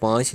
5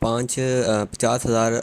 50,000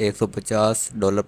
$150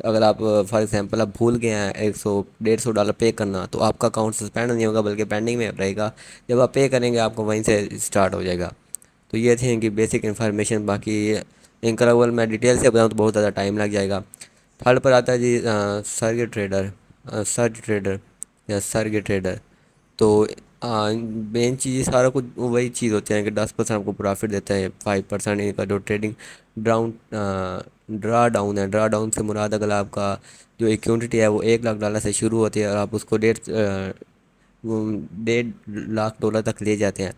اگر آپ for example آپ بھول گئے ہیں 100 150 ڈالر پے کرنا، تو آپ کا اکاؤنٹ سسپینڈ نہیں ہوگا بلکہ پینڈنگ میں رہے گا. جب آپ پے کریں گے آپ کو وہیں سے اسٹارٹ ہو جائے گا. تو یہ تھی ان کی بیسک انفارمیشن. باقی انکریول میں ڈیٹیل سے بتاؤں تو بہت زیادہ ٹائم لگ جائے گا. تھرڈ پر آتا ہے جی سرج ٹریڈر. سرج ٹریڈر یا سرگ ٹریڈر. تو مین چیز سارا کچھ وہی چیز ہوتی ہے کہ 10% آپ کو پرافٹ دیتا ہے. 5% کا جو ٹریڈنگ ڈراؤن ڈرا ڈاؤن ہے. ڈرا ڈاؤن سے مراد اگر آپ کا جو ایکوونٹی ہے وہ $1,00,000 سے شروع ہوتی ہے اور آپ اس کو 1.5 لاکھ تک لے جاتے ہیں،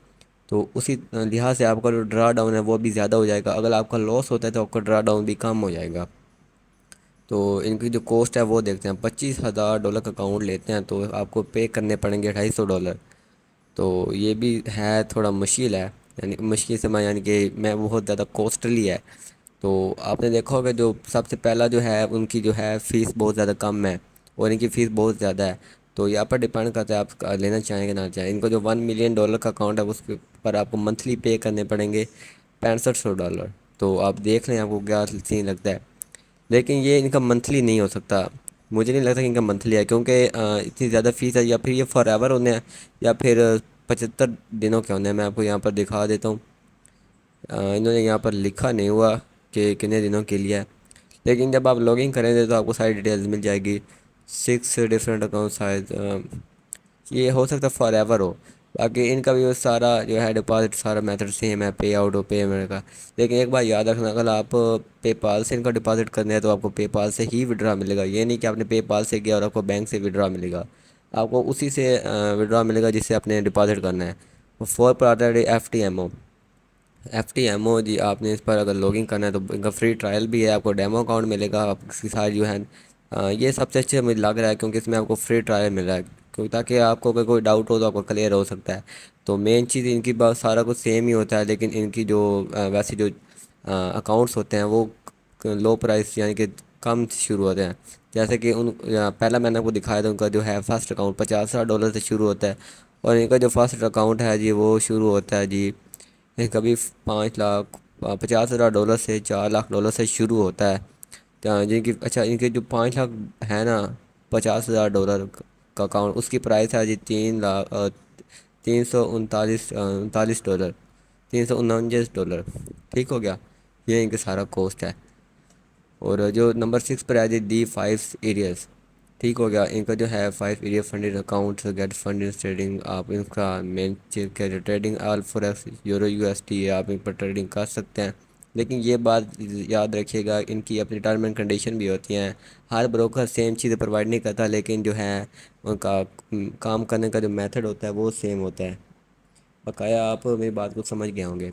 تو اسی لحاظ سے آپ کا جو ڈرا ڈاؤن ہے وہ بھی زیادہ ہو جائے گا. اگر آپ کا لاس ہوتا ہے تو آپ کا ڈرا ڈاؤن بھی کم ہو جائے گا. تو ان کی جو کوسٹ ہے وہ دیکھتے ہیں. $25,000 کا اکاؤنٹ لیتے ہیں تو آپ کو پے کرنے پڑیں گے $250. تو یہ بھی ہے تھوڑا مشکل ہے، یعنی مشکل سے میں یعنی کہ میں بہت زیادہ کوسٹلی ہے. تو آپ نے دیکھا ہوگا جو سب سے پہلا جو ہے ان کی جو ہے فیس بہت زیادہ کم ہے اور ان کی فیس بہت زیادہ ہے. تو یہاں پر ڈیپینڈ کرتا ہے آپ لینا چاہیں کہ نہ چاہیں. ان کا جو $1 ملین کا اکاؤنٹ ہے اس پر آپ کو منتھلی پے کرنے پڑیں گے $6500. تو آپ دیکھ لیں آپ کو کیا سین لگتا ہے. لیکن یہ ان کا منتھلی نہیں ہو سکتا. مجھے نہیں لگتا کہ ان کا منتھلی ہے، کیونکہ اتنی زیادہ فیس ہے. یا پھر یہ فار ایور ہونے ہیں یا پھر 75 دنوں کے ہونے ہیں. میں آپ کو یہاں پر دکھا دیتا ہوں. انہوں نے یہاں پر لکھا نہیں ہوا کہ کتنے دنوں کے لیے ہے، لیکن جب آپ لاگ ان کریں گے تو آپ کو ساری ڈیٹیلز مل جائے گی. 6 ڈفرینٹ اکاؤنٹ سائز. یہ ہو سکتا ہے فار ایور ہو. باقی ان کا بھی سارا جو ہے ڈپازٹ سارا میتھڈ سیم ہے، پے آؤٹ ہو پیمنٹ کا. لیکن ایک بات یاد رکھنا، اگر آپ پے پال سے ان کا ڈپازٹ کرنا ہے تو آپ کو پے پال سے ہی وڈرا ملے گا. یہ نہیں کہ آپ نے پے پال سے کیا اور آپ کو بینک سے وڈرا ملے گا. آپ کو اسی سے وڈرا ملے گا جس سے آپ نے ڈپازٹ کرنا ہے. فور پر آتا ہے F T M O. F T M O جی آپ نے اس پر اگر لاگ ان کرنا ہے تو ان کا فری ٹرائل بھی ہے. آپ کو ڈیمو اکاؤنٹ ملے گا. آپ کی ساری جو ہے یہ سب سے اچھے مجھے لگ رہا ہے کیونکہ اس میں آپ کو فری ٹرائل مل رہا ہے. تاکہ آپ کو اگر کوئی ڈاؤٹ ہو تو آپ کو کلیئر ہو سکتا ہے. تو مین چیز ان کی بات سارا کچھ سیم ہی ہوتا ہے، لیکن ان کی جو ویسے جو اکاؤنٹس ہوتے ہیں وہ لو پرائس یعنی کہ کم شروع ہوتے ہیں. جیسے کہ پہلا میں نے آپ کو دکھایا تھا ان کا جو ہے فرسٹ اکاؤنٹ $50,000 سے شروع ہوتا ہے. اور ان کا جو فرسٹ اکاؤنٹ ہے جی وہ شروع ہوتا ہے جی کبھی 5,50,000 سے $4,00,000 سے شروع ہوتا ہے. جن کی اچھا ان کے جو 5 لاکھ ہے نا $50,000 کا اکاؤنٹ، اس کی پرائس ہے جی $339. $349. ٹھیک ہو گیا. یہ ان کے سارا کوسٹ ہے. اور جو نمبر 6 پر ہے جی D5 ایریاز. ٹھیک ہو گیا. ان کا جو ہے 5 area funded account get fund trading. آپ ان کا مین چیز کیا trading all forex euro USD ہے، آپ ان پر ٹریڈنگ کر سکتے ہیں. لیکن یہ بات یاد رکھیے گا ان کی اپنی ٹرم اینڈ کنڈیشن بھی ہوتی ہیں. ہر بروکر سیم چیزیں پرووائڈ نہیں کرتا، لیکن جو ہے ان کا کام کرنے کا جو میتھڈ ہوتا ہے وہ سیم ہوتا ہے. بقایا آپ میری بات کو سمجھ گئے ہوں گے.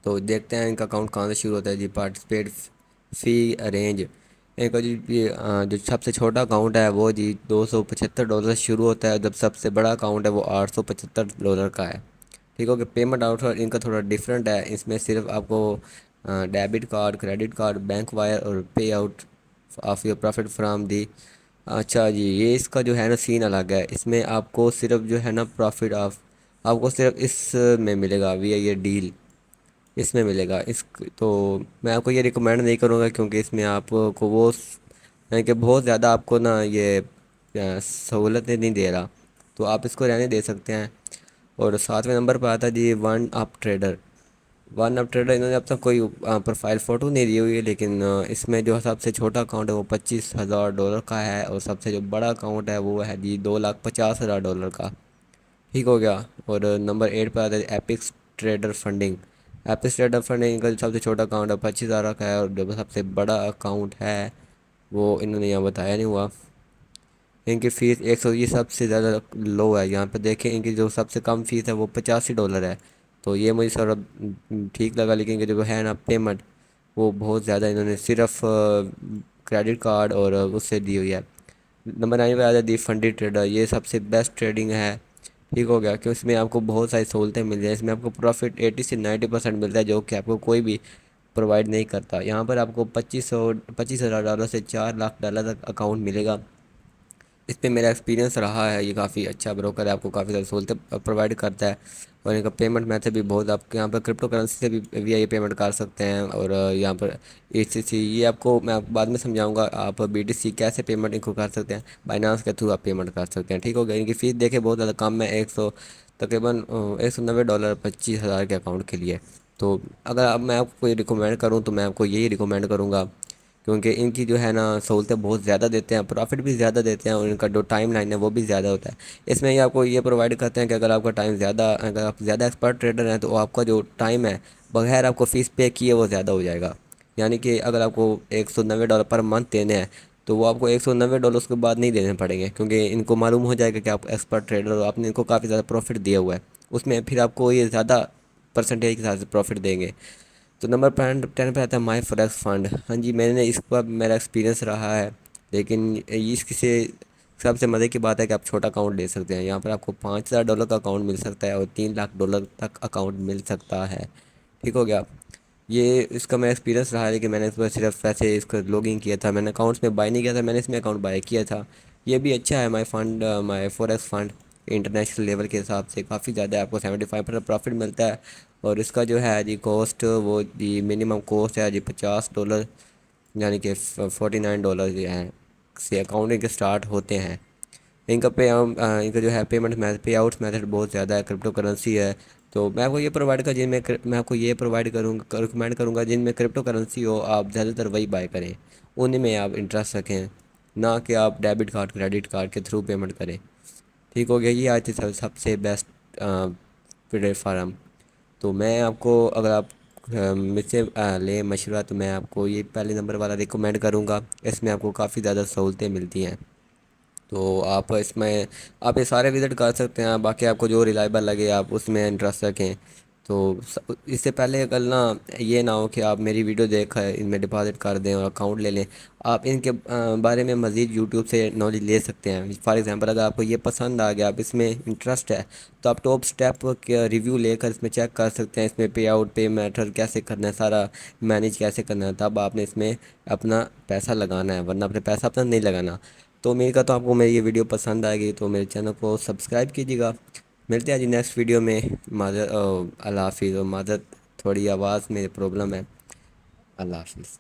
تو دیکھتے ہیں ان کا اکاؤنٹ کہاں سے شروع ہوتا ہے جی. پارٹیسپیٹ فی ارینج. ایک جی جو سب سے چھوٹا اکاؤنٹ ہے وہ جی $275 سے شروع ہوتا ہے، جب سب سے بڑا اکاؤنٹ ہے وہ $875 کا ہے. ٹھیک ہو کہ پیمنٹ آؤٹ ان کا تھوڑا ڈفرینٹ ہے. اس میں صرف آپ کو debit card, credit card, bank wire اور pay out of your profit from the. اچھا جی یہ اس کا جو ہے نا سین الگ ہے. اس میں آپ کو صرف جو ہے نا پروفٹ آپ کو صرف اس میں ملے گا VIA ڈیل اس میں ملے گا. تو میں آپ کو یہ ریکمینڈ نہیں کروں گا کیونکہ اس میں آپ کو وہ یعنی کہ بہت زیادہ آپ کو نا یہ سہولتیں نہیں دے رہا. تو آپ اس کو رہنے دے سکتے ہیں. اور 7ویں نمبر پہ آتا ہے جی One Up Trader. One Up Trader انہوں نے اب تک کوئی پروفائل فوٹو نہیں دی ہوئی ہے، لیکن اس میں جو سب سے چھوٹا اکاؤنٹ ہے وہ $25,000 کا ہے اور سب سے جو بڑا اکاؤنٹ ہے وہ ہے جی $2,50,000 کا. ٹھیک ہو گیا. اور نمبر 8 پہ آتا ہے apex trader funding. Apex trader funding کا سب سے چھوٹا اکاؤنٹ ہے 25,000 کا ہے، اور جو سب سے بڑا اکاؤنٹ ہے وہ انہوں نے یہاں بتایا نہیں ہوا. ان کی فیس 100 یہ سب سے زیادہ لو ہے. یہاں پہ دیکھیں ان کی جو سب سے کم فیس ہے وہ $85 ہے. تو یہ مجھے سر ٹھیک لگا. لیکن کہ جو ہے نا پیمنٹ وہ بہت زیادہ انہوں نے صرف کریڈٹ کارڈ اور اس سے دی ہوئی ہے. نمبر 9 پہ آ جاتی ہے فنڈی ٹریڈر. یہ سب سے بیسٹ ٹریڈنگ ہے. ٹھیک ہو گیا کہ اس میں آپ کو بہت ساری سہولتیں مل جائیں. اس میں آپ کو پروفٹ 80 سے 90% ملتا ہے، جو کہ آپ کو کوئی بھی پرووائڈ نہیں کرتا. یہاں پر آپ کو $25,000 سے $4,00,000 تک اکاؤنٹ ملے گا. اس پہ میرا ایکسپیرینس رہا ہے، یہ کافی اچھا بروکر ہے، آپ کو کافی زیادہ سہولتیں پرووائڈ کرتا ہے، اور ان کا پیمنٹ میتھڈ بھی بہت، آپ یہاں پر کرپٹو کرنسی سے بھی وی آئی پیمنٹ کر سکتے ہیں، اور یہاں پر ای سی سی، یہ آپ کو میں بعد میں سمجھاؤں گا، آپ بی ٹی سی کیسے پیمنٹ ان کو کر سکتے ہیں، بائنانس کے تھرو آپ پیمنٹ کر سکتے ہیں، ٹھیک ہو گیا۔ ان کی فیس دیکھیں بہت زیادہ کم ہے، تقریباً $190 25,000 کے اکاؤنٹ کے لیے۔ تو اگر میں آپ کو یہ ریکمینڈ کروں تو میں آپ کو یہی ریکمینڈ کروں گا، کیونکہ ان کی جو ہے نا سہولتیں بہت زیادہ دیتے ہیں، پروفٹ بھی زیادہ دیتے ہیں، اور ان کا جو ٹائم لائن ہے وہ بھی زیادہ ہوتا ہے۔ اس میں ہی آپ کو یہ پرووائڈ کرتے ہیں کہ اگر آپ کا ٹائم زیادہ، اگر آپ زیادہ ایکسپرٹ ٹریڈر ہیں تو آپ کا جو ٹائم ہے بغیر آپ کو فیس پے کیے وہ زیادہ ہو جائے گا، یعنی کہ اگر آپ کو $190 پر منتھ دینے ہیں تو وہ آپ کو $190 اس کے بعد نہیں دینے پڑیں گے، کیونکہ ان کو معلوم ہو جائے گا کہ آپ ایکسپرٹ ٹریڈر ہو، آپ نے ان کو کافی زیادہ پروفٹ دیا ہوا ہے، اس میں پھر آپ کو یہ زیادہ پرسنٹیج کے ساتھ سے پروفٹ دیں گے۔ تو نمبر 10 پہ آتا ہے مائی فوریکس فنڈ۔ ہاں جی، میں نے اس پر میرا ایکسپیرینس رہا ہے، لیکن اس کی سے سب سے مزے کی بات ہے کہ آپ چھوٹا اکاؤنٹ لے سکتے ہیں، یہاں پر آپ کو $5,000 کا اکاؤنٹ مل سکتا ہے، اور $3 lakh تک اکاؤنٹ مل سکتا ہے، ٹھیک ہو گیا۔ یہ اس کا میرا ایکسپیرینس رہا ہے کہ میں نے اس پر صرف پیسے اس کا لاگ ان کیا تھا، میں نے اکاؤنٹس میں بائی نہیں کیا تھا، میں نے اس میں اکاؤنٹ بائی کیا تھا۔ یہ بھی اچھا ہے، مائی فوریکس فنڈ انٹرنیشنل لیول کے حساب سے کافی زیادہ ہے، آپ کو 75% پروفٹ ملتا ہے، اور اس کا جو ہے جی کوسٹ، وہ جی منیمم کوسٹ ہے جی $50، یعنی کہ $49 جو ہیں سے اکاؤنٹنگ کے سٹارٹ ہوتے ہیں۔ ان کا جو ہے پے آؤٹ میتھڈ بہت زیادہ ہے، کرپٹو کرنسی ہے، تو میں آپ کو یہ پرووائڈ کر جن میں آپ کو یہ پرووائڈ کروں گا، ریکمینڈ کروں گا، جن میں کرپٹو کرنسی ہو آپ زیادہ تر وہی بائی کریں، ان میں آپ انٹرسٹ رکھیں، نہ کہ آپ ڈیبٹ کارڈ کریڈٹ کارڈ کے تھرو پیمنٹ کریں، ٹھیک ہو گیا۔ یہ آج تھی سب سے بیسٹ پلیٹ فارم۔ تو میں آپ کو، اگر آپ مجھ سے لیں مشورہ، تو میں آپ کو یہ پہلے نمبر والا ریکمینڈ کروں گا، اس میں آپ کو کافی زیادہ سہولتیں ملتی ہیں، تو آپ اس میں آپ یہ سارے وزٹ کر سکتے ہیں، باقی آپ کو جو ریلائبل لگے آپ اس میں انٹرسٹ رکھیں۔ تو اس سے پہلے کل نا یہ نہ ہو کہ آپ میری ویڈیو دیکھ ان میں ڈپازٹ کر دیں اور اکاؤنٹ لے لیں، آپ ان کے بارے میں مزید یوٹیوب سے نالج لے سکتے ہیں۔ فار ایگزامپل، اگر آپ کو یہ پسند آ گیا، آپ اس میں انٹرسٹ ہے، تو آپ ٹاپ سٹیپ کے ریویو لے کر اس میں چیک کر سکتے ہیں، اس میں پے آؤٹ، پے میتھڈ کیسے کرنا ہے، سارا مینیج کیسے کرنا ہے، تب آپ نے اس میں اپنا پیسہ لگانا ہے، ورنہ اپنے پیسہ اپنا نہیں لگانا۔ تو امید کرتا ہوں آپ کو میری یہ ویڈیو پسند آئے گی، تو میرے چینل کو سبسکرائب کیجیے گا۔ ملتے ہیں جی نیکسٹ ویڈیو میں۔ اللہ حافظ، اور معذرت تھوڑی آواز میں پرابلم ہے۔ اللہ حافظ۔